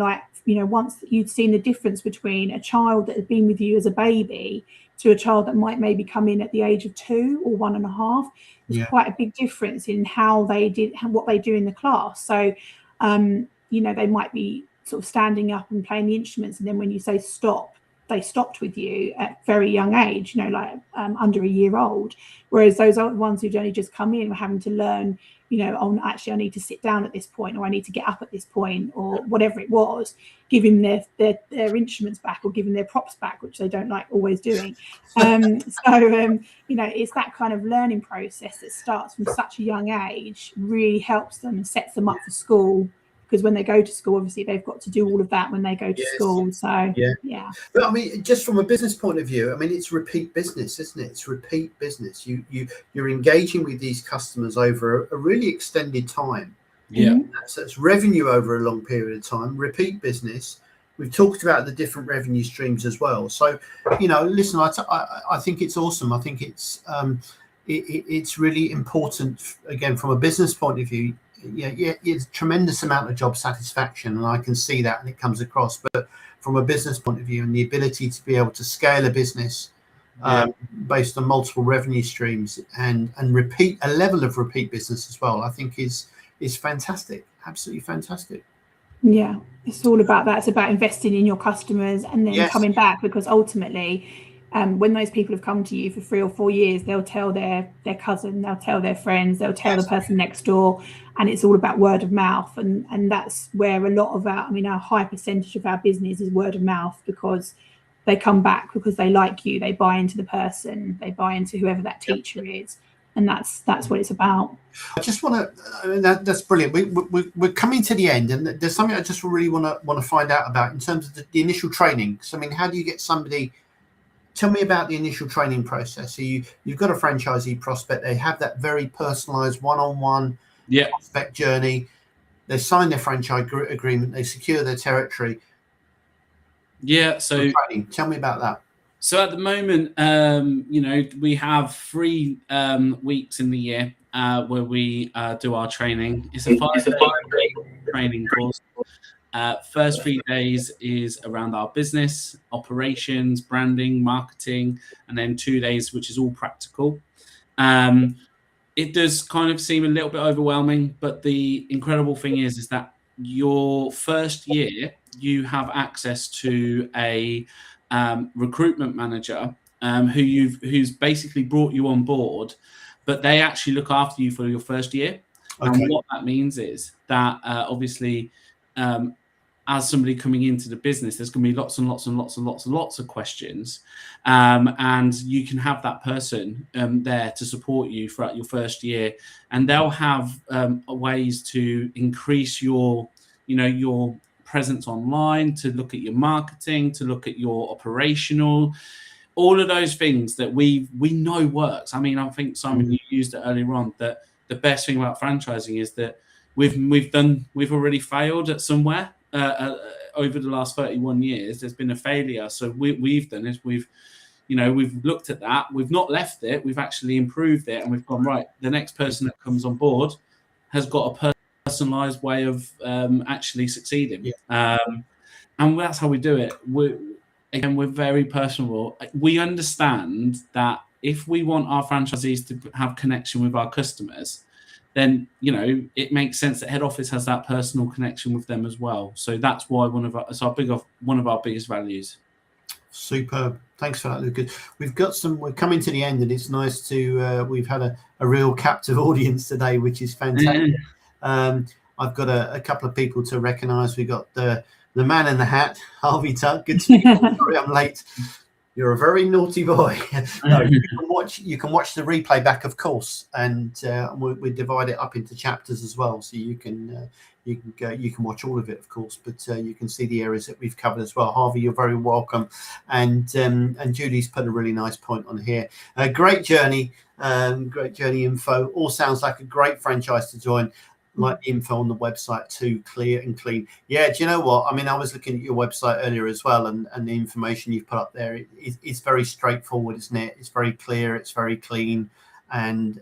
once you'd seen the difference between a child that had been with you as a baby to a child that might maybe come in at the age of 2 or 1.5, there's quite a big difference in how they did, what they do in the class. So, they might be sort of standing up and playing the instruments, and then when you say stop, they stopped with you at very young age, under a year old. Whereas those ones who'd only just come in were having to learn, actually I need to sit down at this point, or I need to get up at this point, or whatever it was, giving their instruments back or giving their props back, which they don't like always doing. It's that kind of learning process that starts from such a young age, really helps them and sets them up for school. Because when they go to school, obviously they've got to do all of that when they go to school. So yeah. But I mean, just from a business point of view, I mean, it's repeat business, isn't it? It's repeat business. You're engaging with these customers over a really extended time. Yeah. So it's revenue over a long period of time. Repeat business. We've talked about the different revenue streams as well. So, listen, I think it's awesome. I think it's really important, again, from a business point of view. It's a tremendous amount of job satisfaction, and I can see that, and it comes across. But from a business point of view, and the ability to be able to scale a business based on multiple revenue streams and repeat a level of repeat business as well, I think is fantastic, absolutely fantastic. Yeah, it's all about that. It's about investing in your customers and then coming back, because ultimately, when those people have come to you for 3 or 4 years, they'll tell their cousin, they'll tell their friends, they'll tell the person next door, and it's all about word of mouth. And that's where a lot of a high percentage of our business is word of mouth, because they come back because they like you, they buy into the person, they buy into whoever that teacher is. And that's what it's about. I just want to. That's brilliant. We're coming to the end, and there's something I just really want to find out about in terms of the initial training. So, I mean, how do you get somebody? Tell me about the initial training process. So you've got a franchisee prospect. They have that very personalised one-on-one prospect journey. They sign their franchise agreement. They secure their territory. Yeah. So training. Tell me about that. So at the moment, we have 3 weeks in the year where we do our training. It's a 5-day training course. First 3 days is around our business, operations, branding, marketing, and then 2 days, which is all practical. It does kind of seem a little bit overwhelming, but the incredible thing is that your first year, you have access to a recruitment manager who's basically brought you on board, but they actually look after you for your first year. Okay. And what that means is that obviously as somebody coming into the business, there's going to be lots and lots and lots and lots and lots of questions, and you can have that person there to support you throughout your first year, and they'll have ways to increase your presence online, to look at your marketing, to look at your operational, all of those things that we know works. I mean, I think Simon, you used it earlier on, that the best thing about franchising is that we've already failed at somewhere over the last 31 years. There's been a failure, so we've done is we've looked at that, we've not left it, we've actually improved it, and we've gone, right, the next person that comes on board has got a personalized way of actually succeeding. And that's how we do it. We're very personable. We understand that if we want our franchisees to have connection with our customers, then it makes sense that head office has that personal connection with them as well. So that's why one of our biggest values. Superb. Thanks for that, Lucas. We're coming to the end, and it's nice to, we've had a real captive audience today, which is fantastic. I've got a couple of people to recognise. We've got the man in the hat, Harvey Tuck. Good to meet you. Sorry, I'm late. You're a very naughty boy. No, you can watch the replay back, of course, and we divide it up into chapters as well, so you can watch all of it, of course, but you can see the areas that we've covered as well. Harvey, you're very welcome, and Julie's put a really nice point on here. Great journey info. All sounds like a great franchise to join. Like the info on the website too, clear and clean. Yeah, do you know what? I mean, I was looking at your website earlier as well, and the information you've put up there, it's very straightforward, isn't it? It's very clear, it's very clean, and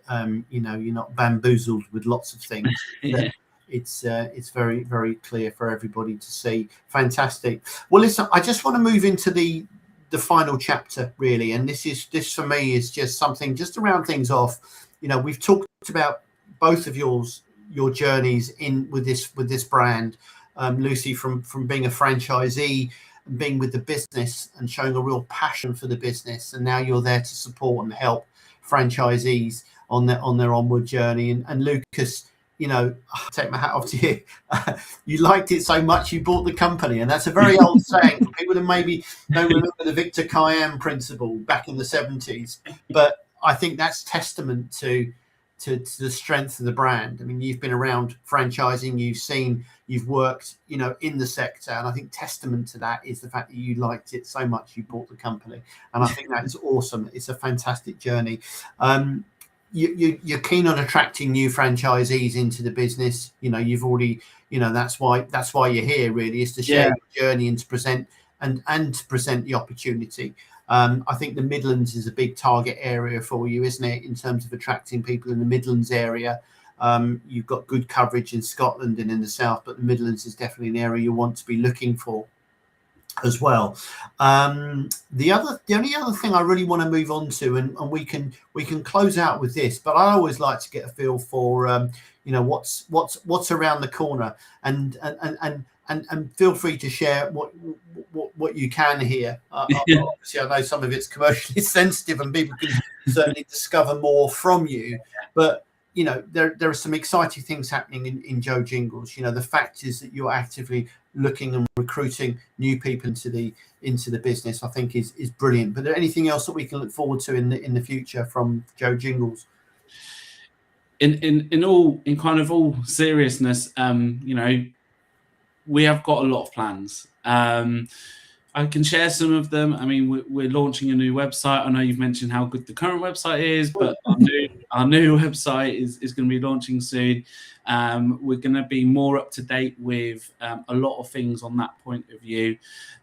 you're not bamboozled with lots of things. Yeah. It's very, very clear for everybody to see. Fantastic. Well, listen, I just want to move into the final chapter, really, and this for me is just something just to round things off. We've talked about both of your journeys in with this brand, Lucy, from being a franchisee and being with the business and showing a real passion for the business, and now you're there to support and help franchisees on their onward journey. And Lucas, I take my hat off to you. You liked it so much you bought the company, and that's a very old saying for people that maybe don't remember the Victor Kiam principle back in the 70s, but I think that's testament to the strength of the brand. I mean, you've been around franchising, you've worked, in the sector, and I think testament to that is the fact that you liked it so much you bought the company, and I think that is awesome. It's a fantastic journey. You're keen on attracting new franchisees into the business. You've already, that's why you're here, really, is to share your journey and to present and to present the opportunity. I think the Midlands is a big target area for you, isn't it, in terms of attracting people in the Midlands area? You've got good coverage in Scotland and in the south, but the Midlands is definitely an area you want to be looking for as well. The only other thing I really want to move on to, and we can close out with this, but I always like to get a feel for what's around the corner, and feel free to share what you can here. Obviously, I know some of it's commercially sensitive, and people can certainly discover more from you. But there are some exciting things happening in Jo Jingles. The fact is that you're actively looking and recruiting new people into the business, I think is brilliant. But there anything else that we can look forward to in the future from Jo Jingles? In kind of all seriousness, we have got a lot of plans. I can share some of them. I mean, we're launching a new website. I know you've mentioned how good the current website is, but our new website is going to be launching soon. We're going to be more up to date with a lot of things on that point of view.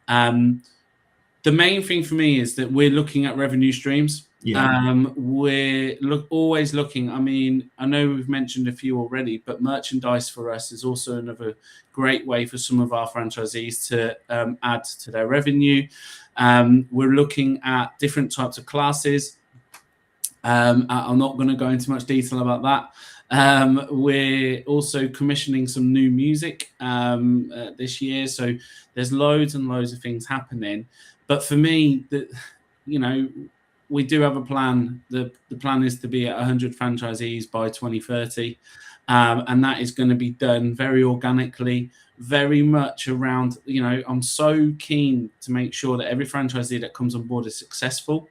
The main thing for me is that we're looking at revenue streams. We're always looking. I mean, I know we've mentioned a few already, but merchandise for us is also another great way for some of our franchisees to add to their revenue. We're looking at different types of classes. I'm not going to go into much detail about that. We're also commissioning some new music this year, so there's loads and loads of things happening. But for me, we do have a plan. The plan is to be at 100 franchisees by 2030. And that is going to be done very organically, very much around, I'm so keen to make sure that every franchisee that comes on board is successful.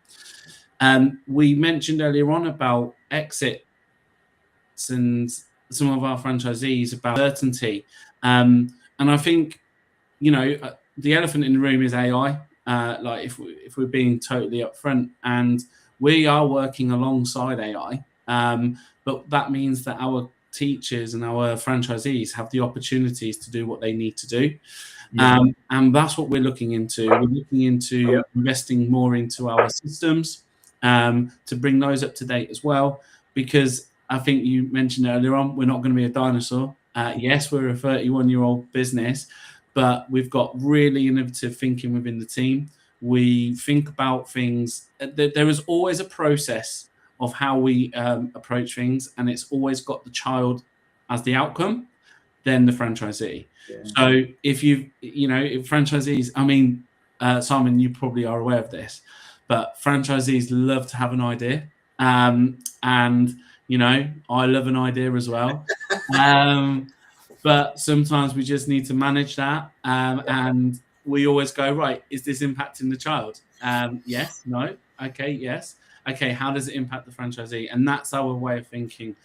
We mentioned earlier on about exits and some of our franchisees about certainty. And I think, the elephant in the room is AI. If we're being totally upfront, and we are working alongside AI, but that means that our teachers and our franchisees have the opportunities to do what they need to do. And that's what we're looking into. We're looking into investing more into our systems to bring those up to date as well, because I think you mentioned earlier on, we're not going to be a dinosaur. Yes, we're a 31-year-old business, but we've got really innovative thinking within the team. We think about things. There is always a process of how we approach things, and it's always got the child as the outcome, then the franchisee. So if franchisees, I mean, Simon, you probably are aware of this, but franchisees love to have an idea. And, you know, I love an idea as well. But sometimes we just need to manage that. And we always go, right, is this impacting the child? Yes, no, okay, yes. Okay, how does it impact the franchisee? And that's our way of thinking.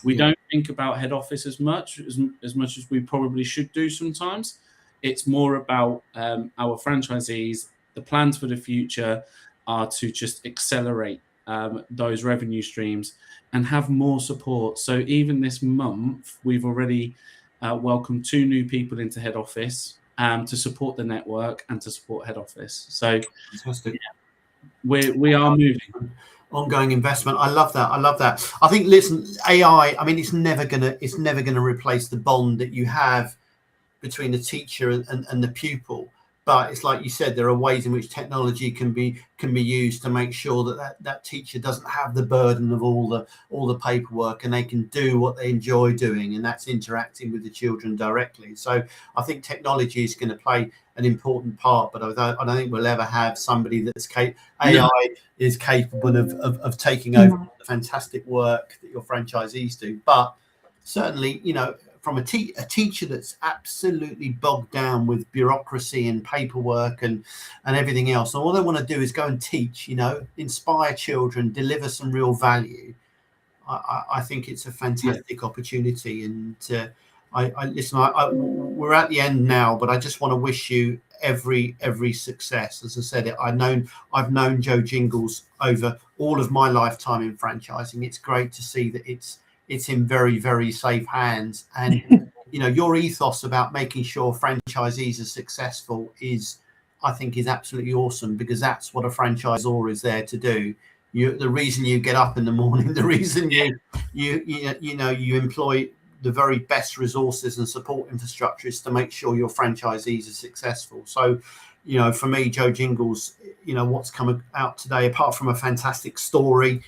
We don't think about head office as much as we probably should do sometimes. It's more about our franchisees. The plans for the future are to just accelerate those revenue streams and have more support. So even this month, we've already welcomed 2 new people into head office to support the network and to support head office. So fantastic. Yeah, we are moving. Ongoing investment. I love that. I love that. I think, listen, AI, I mean, it's never gonna replace the bond that you have between the teacher and the pupil. But it's like you said, there are ways in which technology can be used to make sure that teacher doesn't have the burden of all the paperwork, and they can do what they enjoy doing, and that's interacting with the children directly. So I think technology is going to play an important part, but I don't think we'll ever have somebody that's AI is capable of taking over the fantastic work that your franchisees do. But certainly, you know, from a teacher that's absolutely bogged down with bureaucracy and paperwork and everything else, and all they want to do is go and teach, you know, inspire children, deliver some real value. I think it's a fantastic opportunity. And listen, we're at the end now, but I just want to wish you every success. As I said, I've known Jo Jingles over all of my lifetime in franchising. It's great to see that it's in very, very safe hands. And, you know, your ethos about making sure franchisees are successful I think is absolutely awesome, because that's what a franchisor is there to do. The reason you get up in the morning, the reason you employ the very best resources and support infrastructure is to make sure your franchisees are successful. So, you know, for me, Jo Jingles, you know, what's come out today, apart from a fantastic story,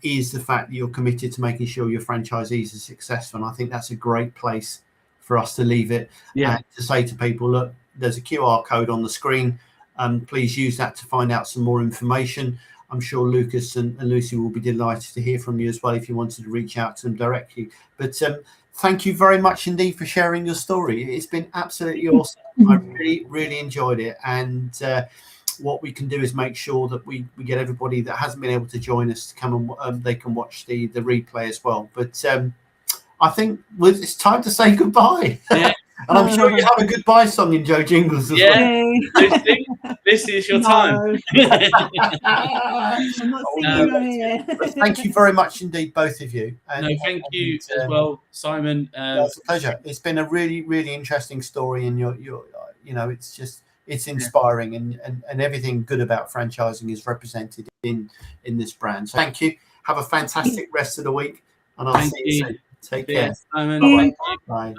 is the fact that you're committed to making sure your franchisees are successful. And I think that's a great place for us to leave it. And to say to people, look, there's a QR code on the screen. Please use that to find out some more information. I'm sure Lucas and Lucy will be delighted to hear from you as well if you wanted to reach out to them directly. But thank you very much indeed for sharing your story. It's been absolutely awesome. I really, really enjoyed it. And what we can do is make sure that we get everybody that hasn't been able to join us to come and they can watch the replay as well. But I think it's time to say goodbye. And I'm sure you have a goodbye song in Jo Jingles as well. This is your time. I'm not singing on here. Thank you very much indeed, both of you. And, thank you as well, Simon. It's a pleasure. It's been a really, really interesting story, and you're you know, it's inspiring, and everything good about franchising is represented in this brand. So thank you. Have a fantastic rest of the week, and I'll see you soon. Take care. Simon. Bye.